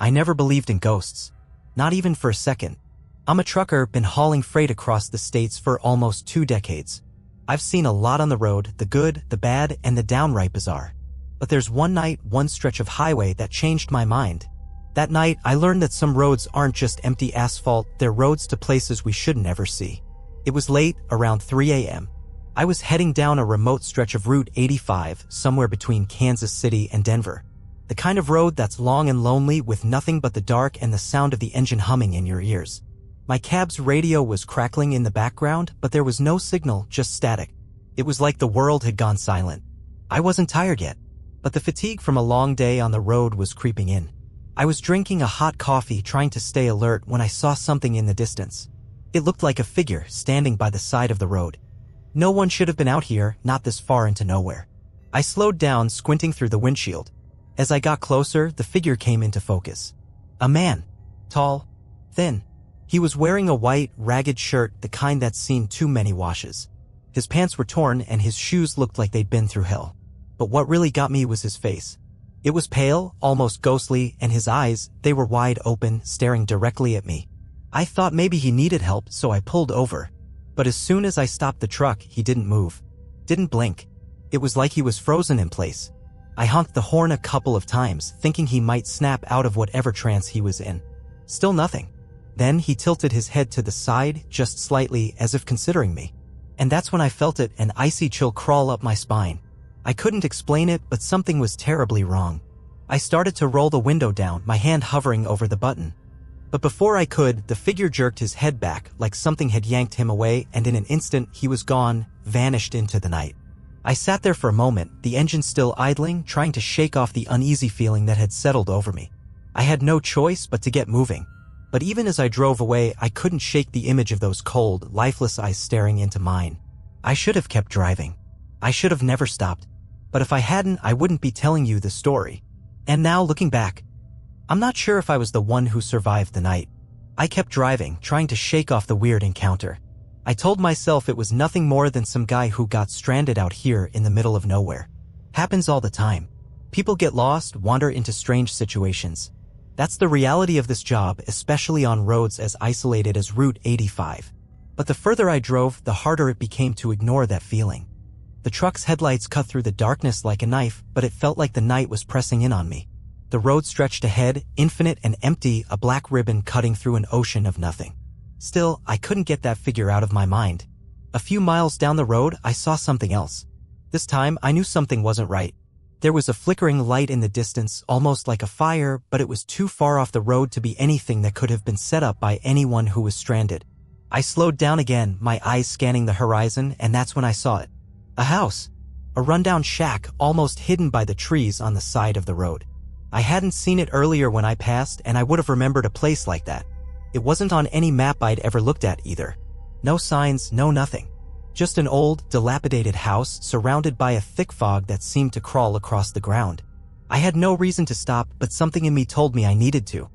I never believed in ghosts. Not even for a second. I'm a trucker, been hauling freight across the states for almost 2 decades. I've seen a lot on the road, the good, the bad, and the downright bizarre. But there's one night, one stretch of highway that changed my mind. That night, I learned that some roads aren't just empty asphalt, they're roads to places we should never see. It was late, around 3 a.m. I was heading down a remote stretch of Route 85, somewhere between Kansas City and Denver. The kind of road that's long and lonely with nothing but the dark and the sound of the engine humming in your ears. My cab's radio was crackling in the background, but there was no signal, just static. It was like the world had gone silent. I wasn't tired yet, but the fatigue from a long day on the road was creeping in. I was drinking a hot coffee, trying to stay alert, when I saw something in the distance. It looked like a figure standing by the side of the road. No one should have been out here, not this far into nowhere. I slowed down, squinting through the windshield. As I got closer, the figure came into focus. A man. Tall. Thin. He was wearing a white, ragged shirt, the kind that's seen too many washes. His pants were torn and his shoes looked like they'd been through hell. But what really got me was his face. It was pale, almost ghostly, and his eyes, they were wide open, staring directly at me. I thought maybe he needed help, so I pulled over. But as soon as I stopped the truck, he didn't move. Didn't blink. It was like he was frozen in place. I honked the horn a couple of times, thinking he might snap out of whatever trance he was in. Still nothing. Then he tilted his head to the side, just slightly, as if considering me. And that's when I felt it, an icy chill crawl up my spine. I couldn't explain it, but something was terribly wrong. I started to roll the window down, my hand hovering over the button. But before I could, the figure jerked his head back, like something had yanked him away, and in an instant, he was gone, vanished into the night. I sat there for a moment, the engine still idling, trying to shake off the uneasy feeling that had settled over me. I had no choice but to get moving. But even as I drove away, I couldn't shake the image of those cold, lifeless eyes staring into mine. I should have kept driving. I should have never stopped. But if I hadn't, I wouldn't be telling you the story. And now, looking back, I'm not sure if I was the one who survived the night. I kept driving, trying to shake off the weird encounter. I told myself it was nothing more than some guy who got stranded out here in the middle of nowhere. Happens all the time. People get lost, wander into strange situations. That's the reality of this job, especially on roads as isolated as Route 85. But the further I drove, the harder it became to ignore that feeling. The truck's headlights cut through the darkness like a knife, but it felt like the night was pressing in on me. The road stretched ahead, infinite and empty, a black ribbon cutting through an ocean of nothing. Still, I couldn't get that figure out of my mind. A few miles down the road, I saw something else. This time, I knew something wasn't right. There was a flickering light in the distance, almost like a fire, but it was too far off the road to be anything that could have been set up by anyone who was stranded. I slowed down again, my eyes scanning the horizon, and that's when I saw it. A house. A rundown shack, almost hidden by the trees on the side of the road. I hadn't seen it earlier when I passed, and I would have remembered a place like that. It wasn't on any map I'd ever looked at either. No signs, no nothing. Just an old, dilapidated house surrounded by a thick fog that seemed to crawl across the ground. I had no reason to stop, but something in me told me I needed to.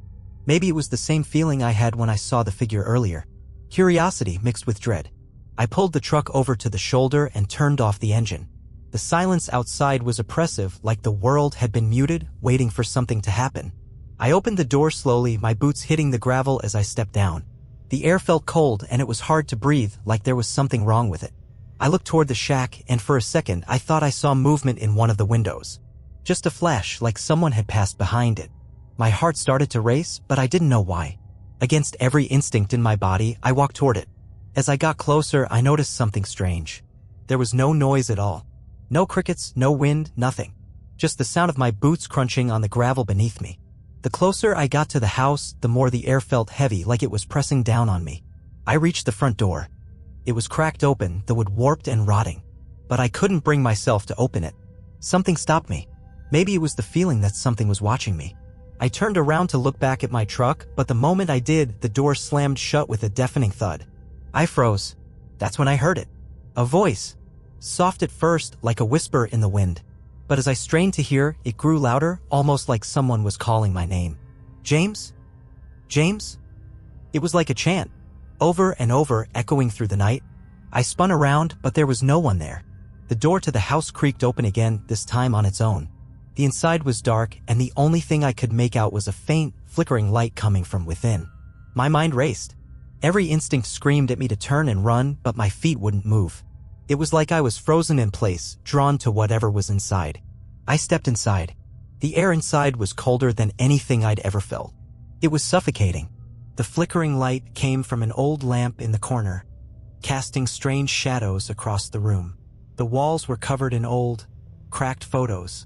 Maybe it was the same feeling I had when I saw the figure earlier. Curiosity mixed with dread. I pulled the truck over to the shoulder and turned off the engine. The silence outside was oppressive, like the world had been muted, waiting for something to happen. I opened the door slowly, my boots hitting the gravel as I stepped down. The air felt cold and it was hard to breathe, like there was something wrong with it. I looked toward the shack, and for a second I thought I saw movement in one of the windows. Just a flash, like someone had passed behind it. My heart started to race, but I didn't know why. Against every instinct in my body, I walked toward it. As I got closer, I noticed something strange. There was no noise at all. No crickets, no wind, nothing. Just the sound of my boots crunching on the gravel beneath me. The closer I got to the house, the more the air felt heavy, like it was pressing down on me. I reached the front door. It was cracked open, the wood warped and rotting. But I couldn't bring myself to open it. Something stopped me. Maybe it was the feeling that something was watching me. I turned around to look back at my truck, but the moment I did, the door slammed shut with a deafening thud. I froze. That's when I heard it. A voice. Soft at first, like a whisper in the wind. But as I strained to hear, it grew louder, almost like someone was calling my name. James? James? It was like a chant. Over and over, echoing through the night. I spun around, but there was no one there. The door to the house creaked open again, this time on its own. The inside was dark, and the only thing I could make out was a faint, flickering light coming from within. My mind raced. Every instinct screamed at me to turn and run, but my feet wouldn't move. It was like I was frozen in place, drawn to whatever was inside. I stepped inside. The air inside was colder than anything I'd ever felt. It was suffocating. The flickering light came from an old lamp in the corner, casting strange shadows across the room. The walls were covered in old, cracked photos.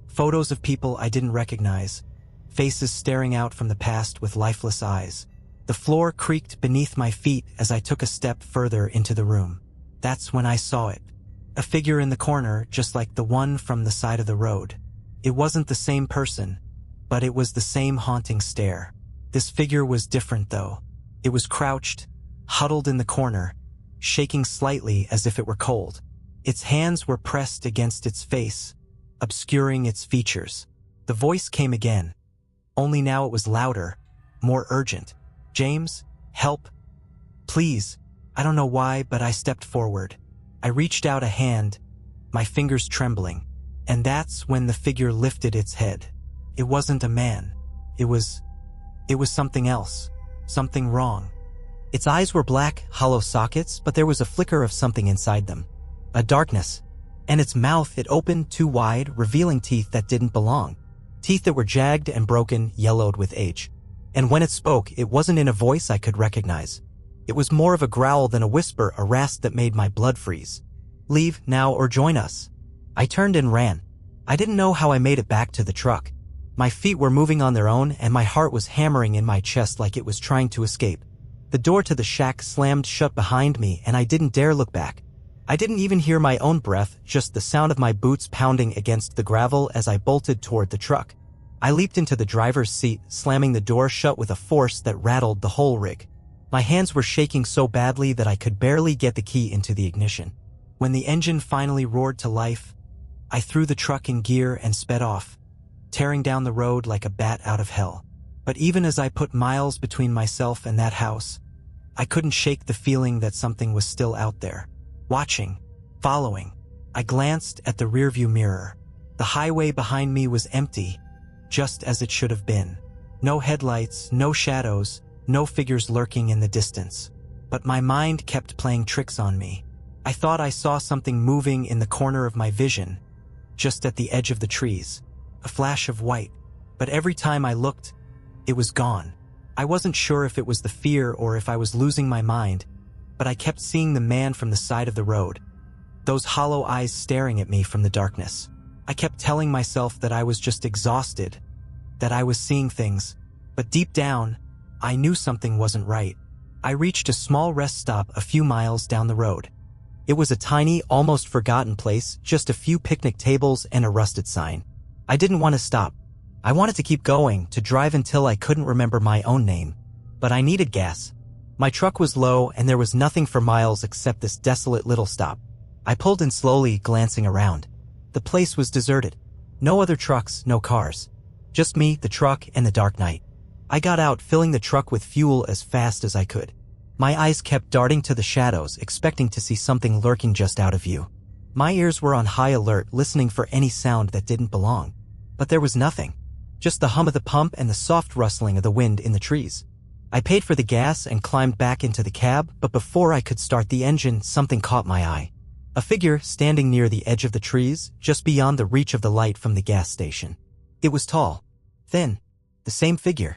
Photos of people I didn't recognize, faces staring out from the past with lifeless eyes. The floor creaked beneath my feet as I took a step further into the room. That's when I saw it. A figure in the corner, just like the one from the side of the road. It wasn't the same person, but it was the same haunting stare. This figure was different, though. It was crouched, huddled in the corner, shaking slightly as if it were cold. Its hands were pressed against its face, obscuring its features. The voice came again, only now it was louder, more urgent. "James, help. Please." I don't know why, but I stepped forward. I reached out a hand, my fingers trembling, and that's when the figure lifted its head. It wasn't a man. It was something else, something wrong. Its eyes were black, hollow sockets, but there was a flicker of something inside them. A darkness. And its mouth, it opened too wide, revealing teeth that didn't belong. Teeth that were jagged and broken, yellowed with age. And when it spoke, it wasn't in a voice I could recognize. It was more of a growl than a whisper, a rasp that made my blood freeze. "Leave now or join us." I turned and ran. I didn't know how I made it back to the truck. My feet were moving on their own, and my heart was hammering in my chest like it was trying to escape. The door to the shack slammed shut behind me, and I didn't dare look back. I didn't even hear my own breath, just the sound of my boots pounding against the gravel as I bolted toward the truck. I leaped into the driver's seat, slamming the door shut with a force that rattled the whole rig. My hands were shaking so badly that I could barely get the key into the ignition. When the engine finally roared to life, I threw the truck in gear and sped off, tearing down the road like a bat out of hell. But even as I put miles between myself and that house, I couldn't shake the feeling that something was still out there, watching, following. I glanced at the rearview mirror. The highway behind me was empty, just as it should have been. No headlights, no shadows, no figures lurking in the distance. But my mind kept playing tricks on me. I thought I saw something moving in the corner of my vision, just at the edge of the trees. A flash of white. But every time I looked, it was gone. I wasn't sure if it was the fear or if I was losing my mind, but I kept seeing the man from the side of the road, those hollow eyes staring at me from the darkness. I kept telling myself that I was just exhausted, that I was seeing things, but deep down, I knew something wasn't right. I reached a small rest stop a few miles down the road. It was a tiny, almost forgotten place, just a few picnic tables and a rusted sign. I didn't want to stop. I wanted to keep going, to drive until I couldn't remember my own name. But I needed gas. My truck was low, and there was nothing for miles except this desolate little stop. I pulled in slowly, glancing around. The place was deserted. No other trucks, no cars. Just me, the truck, and the dark night. I got out, filling the truck with fuel as fast as I could. My eyes kept darting to the shadows, expecting to see something lurking just out of view. My ears were on high alert, listening for any sound that didn't belong. But there was nothing. Just the hum of the pump and the soft rustling of the wind in the trees. I paid for the gas and climbed back into the cab, but before I could start the engine, something caught my eye. A figure standing near the edge of the trees, just beyond the reach of the light from the gas station. It was tall, thin, the same figure.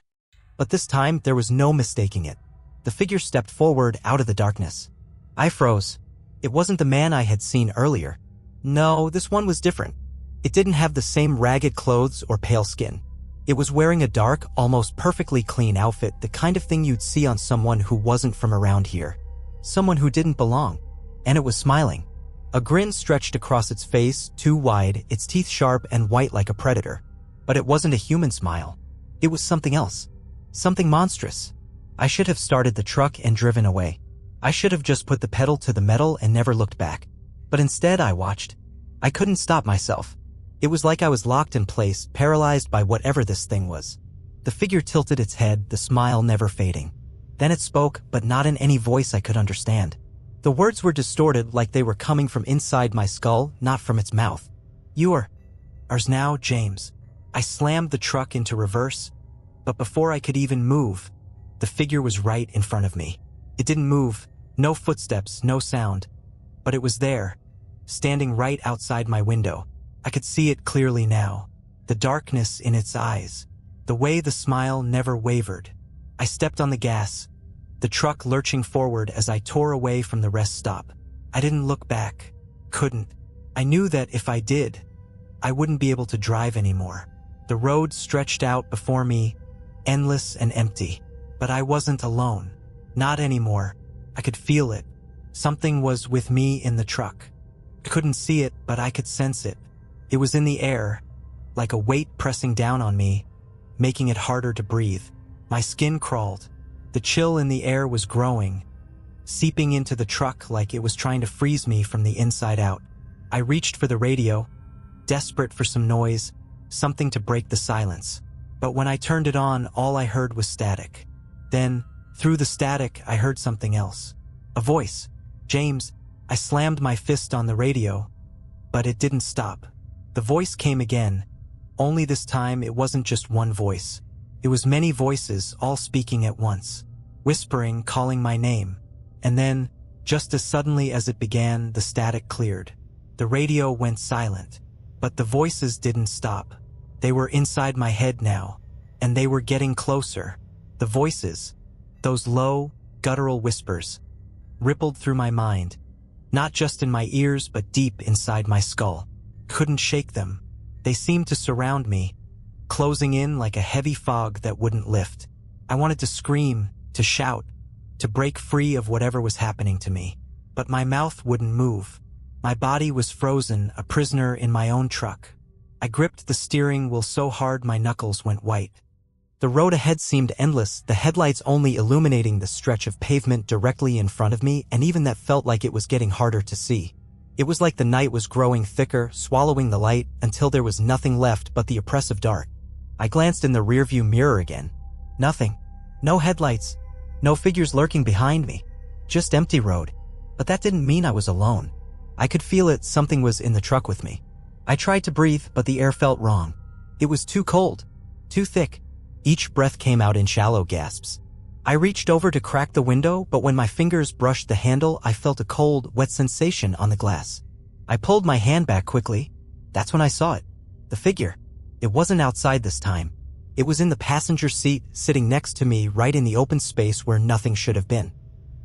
But this time, there was no mistaking it. The figure stepped forward out of the darkness. I froze. It wasn't the man I had seen earlier. No, this one was different. It didn't have the same ragged clothes or pale skin. It was wearing a dark, almost perfectly clean outfit, the kind of thing you'd see on someone who wasn't from around here. Someone who didn't belong. And it was smiling. A grin stretched across its face, too wide, its teeth sharp and white like a predator. But it wasn't a human smile. It was something else. Something monstrous. I should have started the truck and driven away. I should have just put the pedal to the metal and never looked back. But instead I watched. I couldn't stop myself. It was like I was locked in place, paralyzed by whatever this thing was. The figure tilted its head, the smile never fading. Then it spoke, but not in any voice I could understand. The words were distorted, like they were coming from inside my skull, not from its mouth. Ours now, James. I slammed the truck into reverse, but before I could even move, the figure was right in front of me. It didn't move, no footsteps, no sound, but it was there, standing right outside my window. I could see it clearly now, the darkness in its eyes, the way the smile never wavered. I stepped on the gas, the truck lurching forward as I tore away from the rest stop. I didn't look back, couldn't. I knew that if I did, I wouldn't be able to drive anymore. The road stretched out before me, endless and empty. But I wasn't alone. Not anymore. I could feel it. Something was with me in the truck. I couldn't see it, but I could sense it. It was in the air, like a weight pressing down on me, making it harder to breathe. My skin crawled. The chill in the air was growing, seeping into the truck like it was trying to freeze me from the inside out. I reached for the radio, desperate for some noise, something to break the silence. But when I turned it on, all I heard was static. Then, through the static, I heard something else. A voice. James. I slammed my fist on the radio, but it didn't stop. The voice came again, only this time it wasn't just one voice. It was many voices, all speaking at once, whispering, calling my name. And then, just as suddenly as it began, the static cleared. The radio went silent, but the voices didn't stop. They were inside my head now, and they were getting closer. The voices, those low, guttural whispers, rippled through my mind, not just in my ears but deep inside my skull. Couldn't shake them. They seemed to surround me, closing in like a heavy fog that wouldn't lift. I wanted to scream, to shout, to break free of whatever was happening to me. But my mouth wouldn't move. My body was frozen, a prisoner in my own truck. I gripped the steering wheel so hard my knuckles went white. The road ahead seemed endless, the headlights only illuminating the stretch of pavement directly in front of me, and even that felt like it was getting harder to see. It was like the night was growing thicker, swallowing the light, until there was nothing left but the oppressive dark. I glanced in the rearview mirror again. Nothing. No headlights. No figures lurking behind me. Just empty road. But that didn't mean I was alone. I could feel it, something was in the truck with me. I tried to breathe, but the air felt wrong. It was too cold. Too thick. Each breath came out in shallow gasps. I reached over to crack the window, but when my fingers brushed the handle, I felt a cold, wet sensation on the glass. I pulled my hand back quickly. That's when I saw it. The figure. It wasn't outside this time. It was in the passenger seat, sitting next to me right in the open space where nothing should have been.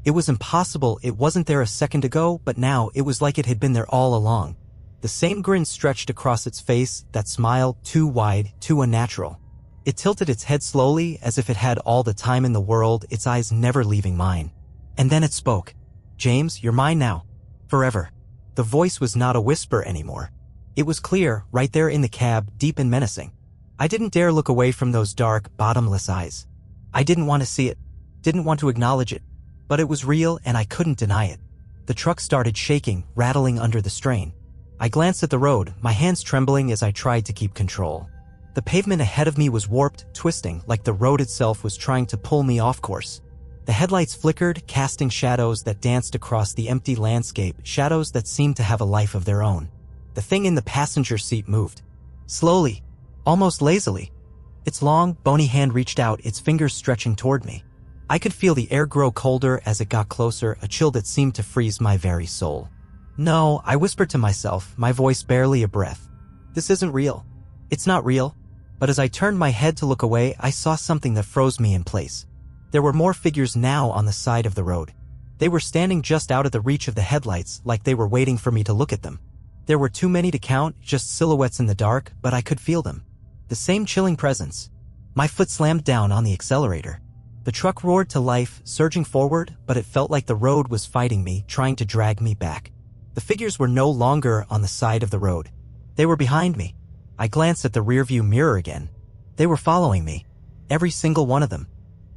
It was impossible it wasn't there a second ago, but now it was like it had been there all along. The same grin stretched across its face, that smile, too wide, too unnatural. It tilted its head slowly, as if it had all the time in the world, its eyes never leaving mine. And then it spoke. James, you're mine now. Forever. The voice was not a whisper anymore. It was clear, right there in the cab, deep and menacing. I didn't dare look away from those dark, bottomless eyes. I didn't want to see it, didn't want to acknowledge it. But it was real, and I couldn't deny it. The truck started shaking, rattling under the strain. I glanced at the road, my hands trembling as I tried to keep control. The pavement ahead of me was warped, twisting, like the road itself was trying to pull me off course. The headlights flickered, casting shadows that danced across the empty landscape, shadows that seemed to have a life of their own. The thing in the passenger seat moved. Slowly, almost lazily. Its long, bony hand reached out, its fingers stretching toward me. I could feel the air grow colder as it got closer, a chill that seemed to freeze my very soul. No, I whispered to myself, my voice barely a breath. This isn't real. It's not real. But as I turned my head to look away, I saw something that froze me in place. There were more figures now on the side of the road. They were standing just out of the reach of the headlights, like they were waiting for me to look at them. There were too many to count, just silhouettes in the dark, but I could feel them. The same chilling presence. My foot slammed down on the accelerator. The truck roared to life, surging forward, but it felt like the road was fighting me, trying to drag me back. The figures were no longer on the side of the road. They were behind me. I glanced at the rearview mirror again. They were following me. Every single one of them.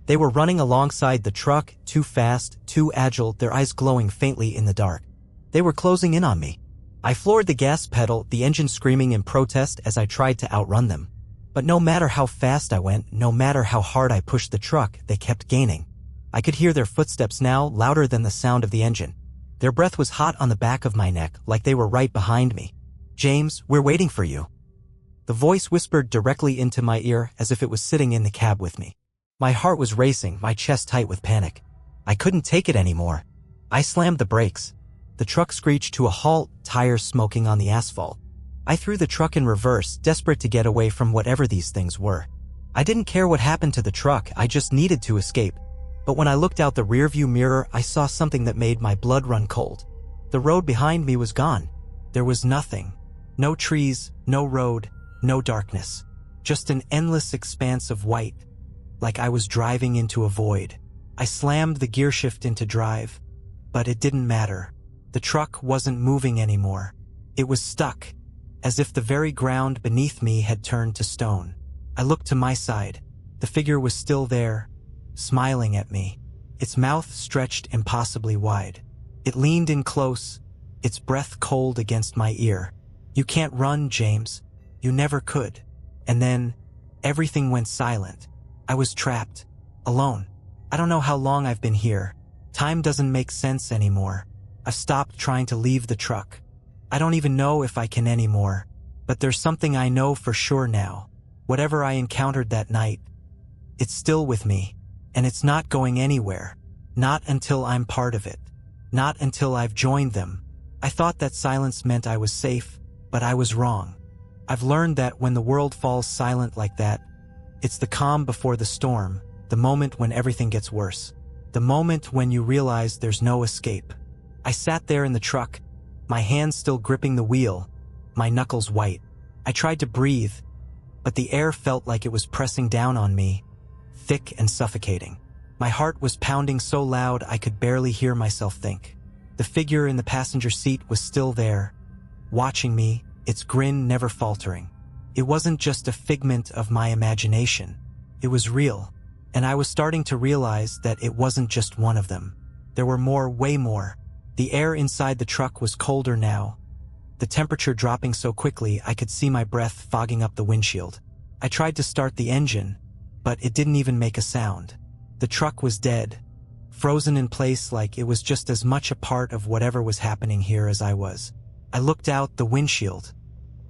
They were running alongside the truck, too fast, too agile, their eyes glowing faintly in the dark. They were closing in on me. I floored the gas pedal, the engine screaming in protest as I tried to outrun them. But no matter how fast I went, no matter how hard I pushed the truck, they kept gaining. I could hear their footsteps now, louder than the sound of the engine. Their breath was hot on the back of my neck, like they were right behind me. James, we're waiting for you. The voice whispered directly into my ear as if it was sitting in the cab with me. My heart was racing, my chest tight with panic. I couldn't take it anymore. I slammed the brakes. The truck screeched to a halt, tires smoking on the asphalt. I threw the truck in reverse, desperate to get away from whatever these things were. I didn't care what happened to the truck, I just needed to escape. But when I looked out the rearview mirror, I saw something that made my blood run cold. The road behind me was gone. There was nothing. No trees, no road, no darkness. Just an endless expanse of white, like I was driving into a void. I slammed the gear shift into drive, but it didn't matter. The truck wasn't moving anymore. It was stuck, as if the very ground beneath me had turned to stone. I looked to my side. The figure was still there, smiling at me. Its mouth stretched impossibly wide. It leaned in close, its breath cold against my ear. "You can't run, James. You never could." And then, everything went silent. I was trapped, alone. I don't know how long I've been here. Time doesn't make sense anymore. I've stopped trying to leave the truck. I don't even know if I can anymore. But there's something I know for sure now. Whatever I encountered that night, it's still with me. And it's not going anywhere. Not until I'm part of it. Not until I've joined them. I thought that silence meant I was safe, but I was wrong. I've learned that when the world falls silent like that, it's the calm before the storm, the moment when everything gets worse. The moment when you realize there's no escape. I sat there in the truck, my hands still gripping the wheel, my knuckles white. I tried to breathe, but the air felt like it was pressing down on me, thick and suffocating. My heart was pounding so loud I could barely hear myself think. The figure in the passenger seat was still there, watching me, its grin never faltering. It wasn't just a figment of my imagination. It was real, and I was starting to realize that it wasn't just one of them. There were more, way more. The air inside the truck was colder now, the temperature dropping so quickly I could see my breath fogging up the windshield. I tried to start the engine, but it didn't even make a sound. The truck was dead, frozen in place like it was just as much a part of whatever was happening here as I was. I looked out the windshield.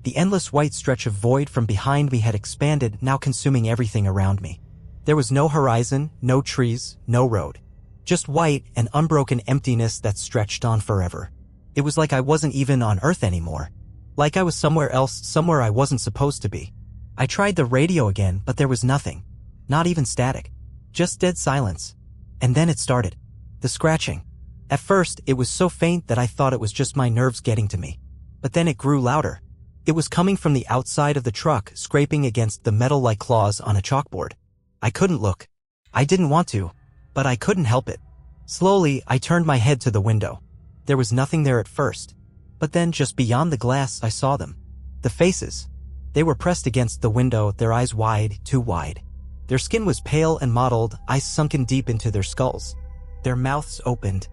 The endless white stretch of void from behind me had expanded, now consuming everything around me. There was no horizon, no trees, no road. Just white and unbroken emptiness that stretched on forever. It was like I wasn't even on Earth anymore. Like I was somewhere else, somewhere I wasn't supposed to be. I tried the radio again, but there was nothing. Not even static. Just dead silence. And then it started. The scratching. At first, it was so faint that I thought it was just my nerves getting to me. But then it grew louder. It was coming from the outside of the truck, scraping against the metal like claws on a chalkboard. I couldn't look. I didn't want to, but I couldn't help it. Slowly, I turned my head to the window. There was nothing there at first, but then just beyond the glass I saw them. The faces. They were pressed against the window, their eyes wide, too wide. Their skin was pale and mottled, eyes sunken deep into their skulls. Their mouths opened,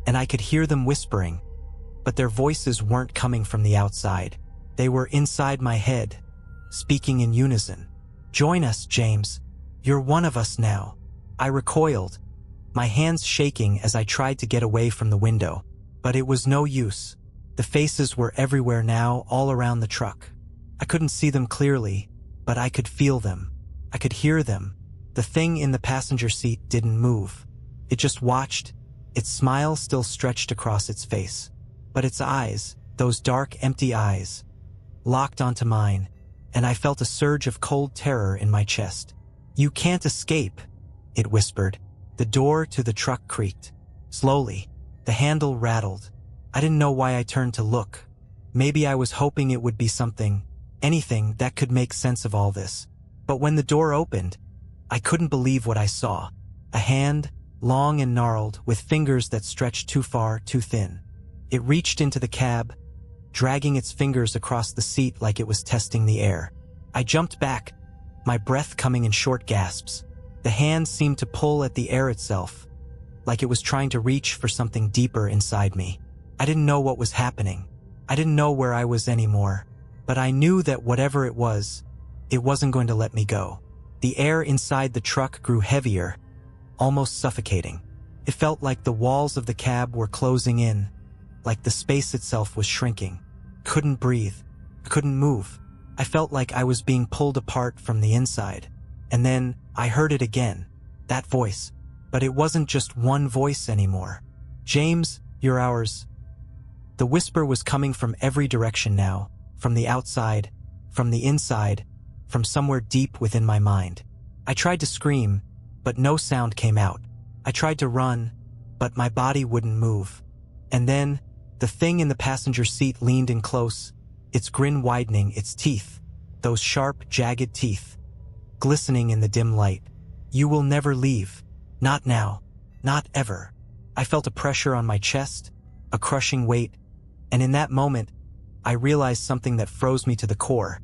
and I could hear them whispering, but their voices weren't coming from the outside. They were inside my head, speaking in unison. "Join us, James. You're one of us now." I recoiled, my hands shaking as I tried to get away from the window. But it was no use. The faces were everywhere now, all around the truck. I couldn't see them clearly, but I could feel them. I could hear them. The thing in the passenger seat didn't move. It just watched, its smile still stretched across its face. But its eyes, those dark, empty eyes, locked onto mine, and I felt a surge of cold terror in my chest. "You can't escape," it whispered. The door to the truck creaked. Slowly, the handle rattled. I didn't know why I turned to look. Maybe I was hoping it would be something, anything that could make sense of all this. But when the door opened, I couldn't believe what I saw. A hand, long and gnarled, with fingers that stretched too far, too thin. It reached into the cab, dragging its fingers across the seat like it was testing the air. I jumped back, my breath coming in short gasps. The hand seemed to pull at the air itself, like it was trying to reach for something deeper inside me. I didn't know what was happening. I didn't know where I was anymore. But I knew that whatever it wasn't going to let me go. The air inside the truck grew heavier, almost suffocating. It felt like the walls of the cab were closing in, like the space itself was shrinking. Couldn't breathe. Couldn't move. I felt like I was being pulled apart from the inside. And then I heard it again, that voice. But it wasn't just one voice anymore. "James, you're ours." The whisper was coming from every direction now, from the outside, from the inside, from somewhere deep within my mind. I tried to scream, but no sound came out. I tried to run, but my body wouldn't move. And then, the thing in the passenger seat leaned in close, its grin widening, its teeth, those sharp, jagged teeth, glistening in the dim light. "You will never leave. Not now. Not ever." I felt a pressure on my chest, a crushing weight, and in that moment, I realized something that froze me to the core.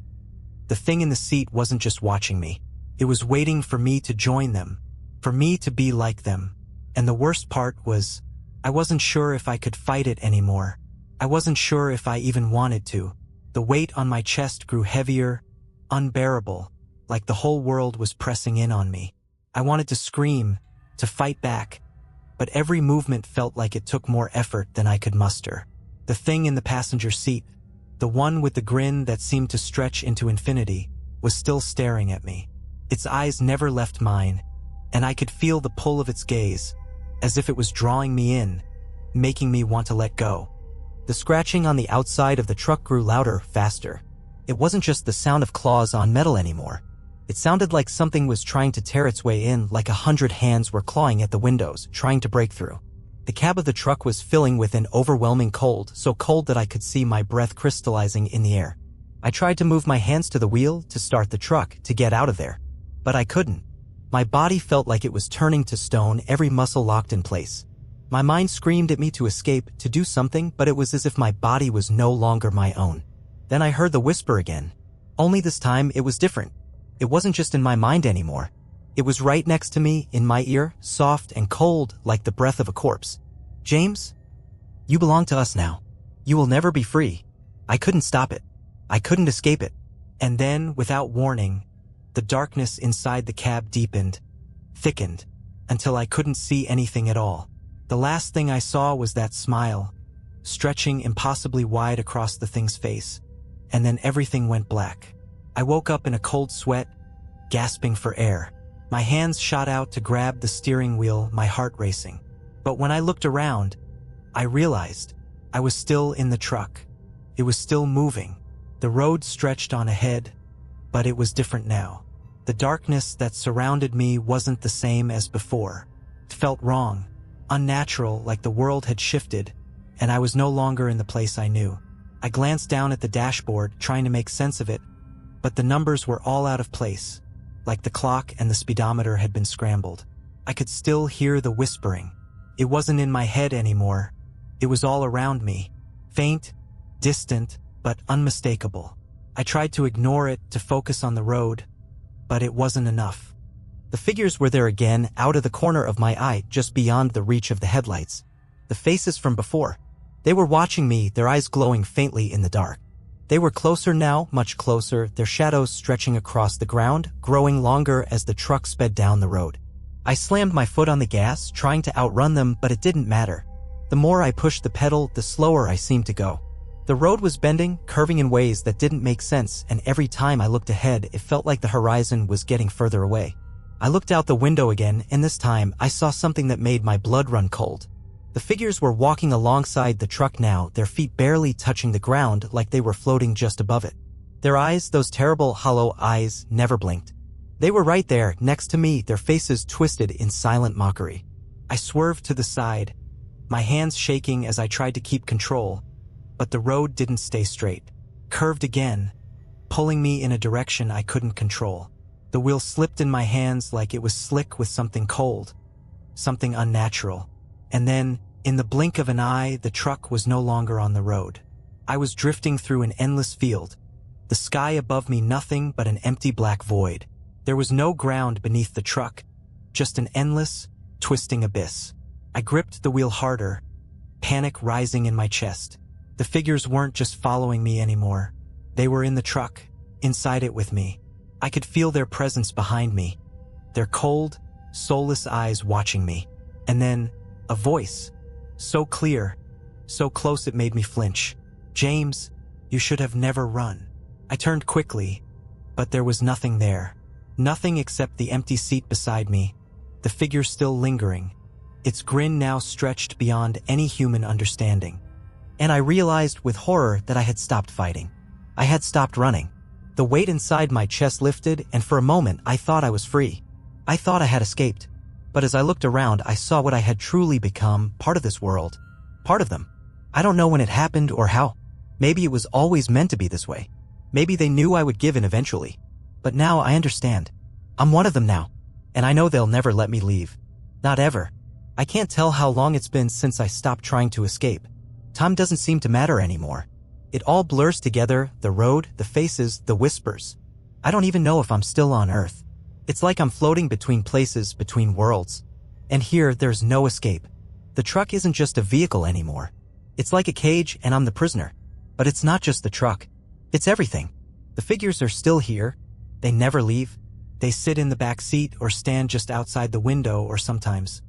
The thing in the seat wasn't just watching me. It was waiting for me to join them, for me to be like them. And the worst part was, I wasn't sure if I could fight it anymore. I wasn't sure if I even wanted to. The weight on my chest grew heavier, unbearable, like the whole world was pressing in on me. I wanted to scream, to fight back, but every movement felt like it took more effort than I could muster. The thing in the passenger seat, the one with the grin that seemed to stretch into infinity, was still staring at me. Its eyes never left mine, and I could feel the pull of its gaze, as if it was drawing me in, making me want to let go. The scratching on the outside of the truck grew louder, faster. It wasn't just the sound of claws on metal anymore. It sounded like something was trying to tear its way in, like 100 hands were clawing at the windows, trying to break through. The cab of the truck was filling with an overwhelming cold, so cold that I could see my breath crystallizing in the air. I tried to move my hands to the wheel, to start the truck, to get out of there. But I couldn't. My body felt like it was turning to stone, every muscle locked in place. My mind screamed at me to escape, to do something, but it was as if my body was no longer my own. Then I heard the whisper again. Only this time it was different. It wasn't just in my mind anymore. It was right next to me, in my ear, soft and cold like the breath of a corpse. "James, you belong to us now. You will never be free." I couldn't stop it. I couldn't escape it. And then, without warning, the darkness inside the cab deepened, thickened, until I couldn't see anything at all. The last thing I saw was that smile, stretching impossibly wide across the thing's face, and then everything went black. I woke up in a cold sweat, gasping for air. My hands shot out to grab the steering wheel, my heart racing. But when I looked around, I realized I was still in the truck. It was still moving. The road stretched on ahead, but it was different now. The darkness that surrounded me wasn't the same as before. It felt wrong, unnatural, like the world had shifted, and I was no longer in the place I knew. I glanced down at the dashboard, trying to make sense of it, but the numbers were all out of place, like the clock and the speedometer had been scrambled. I could still hear the whispering. It wasn't in my head anymore. It was all around me, faint, distant, but unmistakable. I tried to ignore it, to focus on the road, but it wasn't enough. The figures were there again, out of the corner of my eye, just beyond the reach of the headlights. The faces from before. They were watching me, their eyes glowing faintly in the dark. They were closer now, much closer, their shadows stretching across the ground, growing longer as the truck sped down the road. I slammed my foot on the gas, trying to outrun them, but it didn't matter. The more I pushed the pedal, the slower I seemed to go. The road was bending, curving in ways that didn't make sense, and every time I looked ahead, it felt like the horizon was getting further away. I looked out the window again, and this time, I saw something that made my blood run cold. The figures were walking alongside the truck now, their feet barely touching the ground like they were floating just above it. Their eyes, those terrible, hollow eyes, never blinked. They were right there, next to me, their faces twisted in silent mockery. I swerved to the side, my hands shaking as I tried to keep control, but the road didn't stay straight. Curved again, pulling me in a direction I couldn't control. The wheel slipped in my hands like it was slick with something cold, something unnatural. And then, in the blink of an eye, the truck was no longer on the road. I was drifting through an endless field. The sky above me nothing but an empty black void. There was no ground beneath the truck, just an endless, twisting abyss. I gripped the wheel harder, panic rising in my chest. The figures weren't just following me anymore. They were in the truck, inside it with me. I could feel their presence behind me, their cold, soulless eyes watching me. And then, a voice, so clear, so close it made me flinch. "James, you should have never run." I turned quickly, but there was nothing there. Nothing except the empty seat beside me, the figure still lingering, its grin now stretched beyond any human understanding. And I realized with horror that I had stopped fighting. I had stopped running. The weight inside my chest lifted, and for a moment I thought I was free. I thought I had escaped. But as I looked around, I saw what I had truly become, part of this world. Part of them. I don't know when it happened or how. Maybe it was always meant to be this way. Maybe they knew I would give in eventually. But now I understand. I'm one of them now. And I know they'll never let me leave. Not ever. I can't tell how long it's been since I stopped trying to escape. Time doesn't seem to matter anymore. It all blurs together, the road, the faces, the whispers. I don't even know if I'm still on Earth. It's like I'm floating between places, between worlds. And here, there's no escape. The truck isn't just a vehicle anymore. It's like a cage and I'm the prisoner. But it's not just the truck. It's everything. The figures are still here. They never leave. They sit in the back seat or stand just outside the window, or sometimes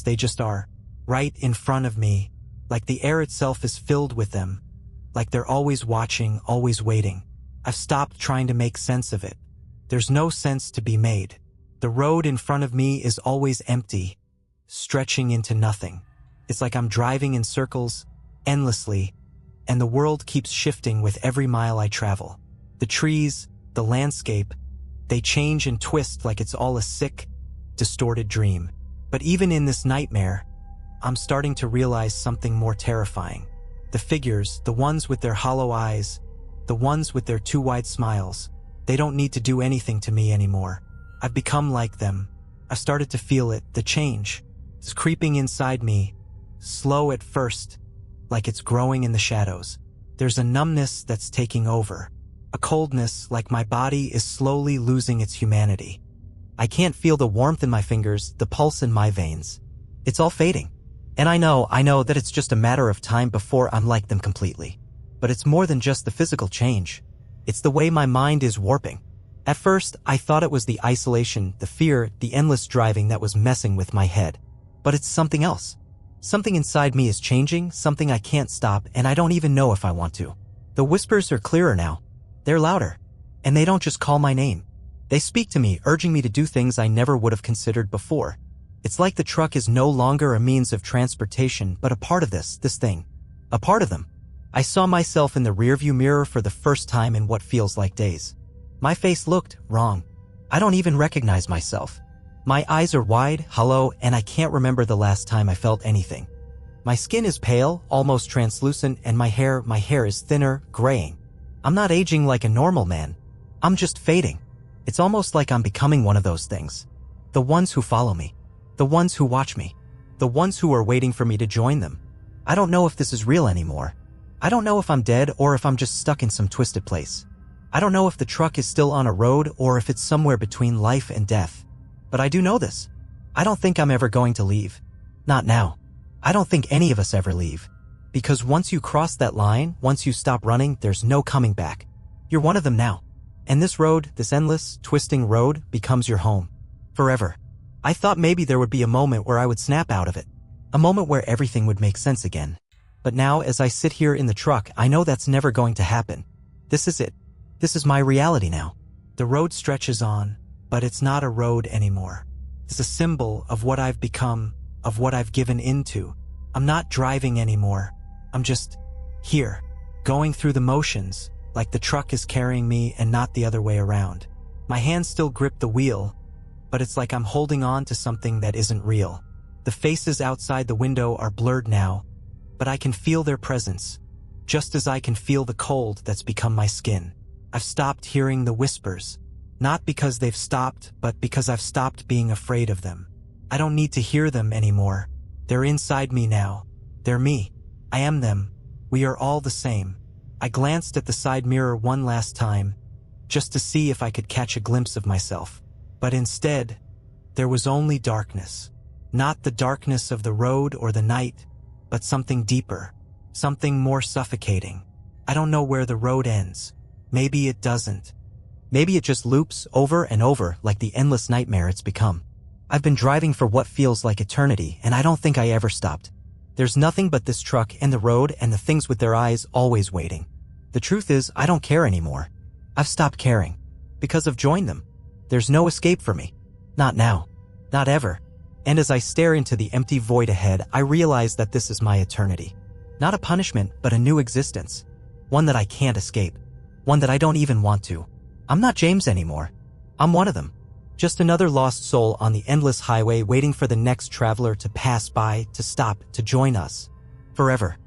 they just are. Right in front of me. Like the air itself is filled with them. Like they're always watching, always waiting. I've stopped trying to make sense of it. There's no sense to be made. The road in front of me is always empty, stretching into nothing. It's like I'm driving in circles, endlessly, and the world keeps shifting with every mile I travel. The trees, the landscape, they change and twist like it's all a sick, distorted dream. But even in this nightmare, I'm starting to realize something more terrifying. The figures, the ones with their hollow eyes, the ones with their too wide smiles, they don't need to do anything to me anymore. I've become like them. I've started to feel it, the change. It's creeping inside me, slow at first, like it's growing in the shadows. There's a numbness that's taking over. A coldness, like my body is slowly losing its humanity. I can't feel the warmth in my fingers, the pulse in my veins. It's all fading. And I know that it's just a matter of time before I'm like them completely. But it's more than just the physical change. It's the way my mind is warping. At first, I thought it was the isolation, the fear, the endless driving that was messing with my head. But it's something else. Something inside me is changing, something I can't stop, and I don't even know if I want to. The whispers are clearer now. They're louder. And they don't just call my name. They speak to me, urging me to do things I never would have considered before. It's like the truck is no longer a means of transportation, but a part of this thing. A part of them. I saw myself in the rearview mirror for the first time in what feels like days. My face looked wrong. I don't even recognize myself. My eyes are wide, hollow, and I can't remember the last time I felt anything. My skin is pale, almost translucent, and my hair is thinner, graying. I'm not aging like a normal man. I'm just fading. It's almost like I'm becoming one of those things. The ones who follow me. The ones who watch me. The ones who are waiting for me to join them. I don't know if this is real anymore. I don't know if I'm dead or if I'm just stuck in some twisted place. I don't know if the truck is still on a road or if it's somewhere between life and death. But I do know this. I don't think I'm ever going to leave. Not now. I don't think any of us ever leave. Because once you cross that line, once you stop running, there's no coming back. You're one of them now. And this road, this endless, twisting road, becomes your home. Forever. I thought maybe there would be a moment where I would snap out of it. A moment where everything would make sense again. But now, as I sit here in the truck, I know that's never going to happen. This is it. This is my reality now. The road stretches on, but it's not a road anymore. It's a symbol of what I've become, of what I've given into. I'm not driving anymore. I'm just here, going through the motions, like the truck is carrying me and not the other way around. My hands still grip the wheel, but it's like I'm holding on to something that isn't real. The faces outside the window are blurred now, but I can feel their presence, just as I can feel the cold that's become my skin. I've stopped hearing the whispers, not because they've stopped, but because I've stopped being afraid of them. I don't need to hear them anymore. They're inside me now. They're me. I am them. We are all the same. I glanced at the side mirror one last time, just to see if I could catch a glimpse of myself. But instead, there was only darkness. Not the darkness of the road or the night, but something deeper, something more suffocating. I don't know where the road ends. Maybe it doesn't. Maybe it just loops over and over like the endless nightmare it's become. I've been driving for what feels like eternity, and I don't think I ever stopped. There's nothing but this truck and the road and the things with their eyes always waiting. The truth is, I don't care anymore. I've stopped caring. Because I've joined them. There's no escape for me. Not now. Not ever. And as I stare into the empty void ahead, I realize that this is my eternity. Not a punishment, but a new existence. One that I can't escape. One that I don't even want to. I'm not James anymore. I'm one of them. Just another lost soul on the endless highway waiting for the next traveler to pass by, to stop, to join us. Forever.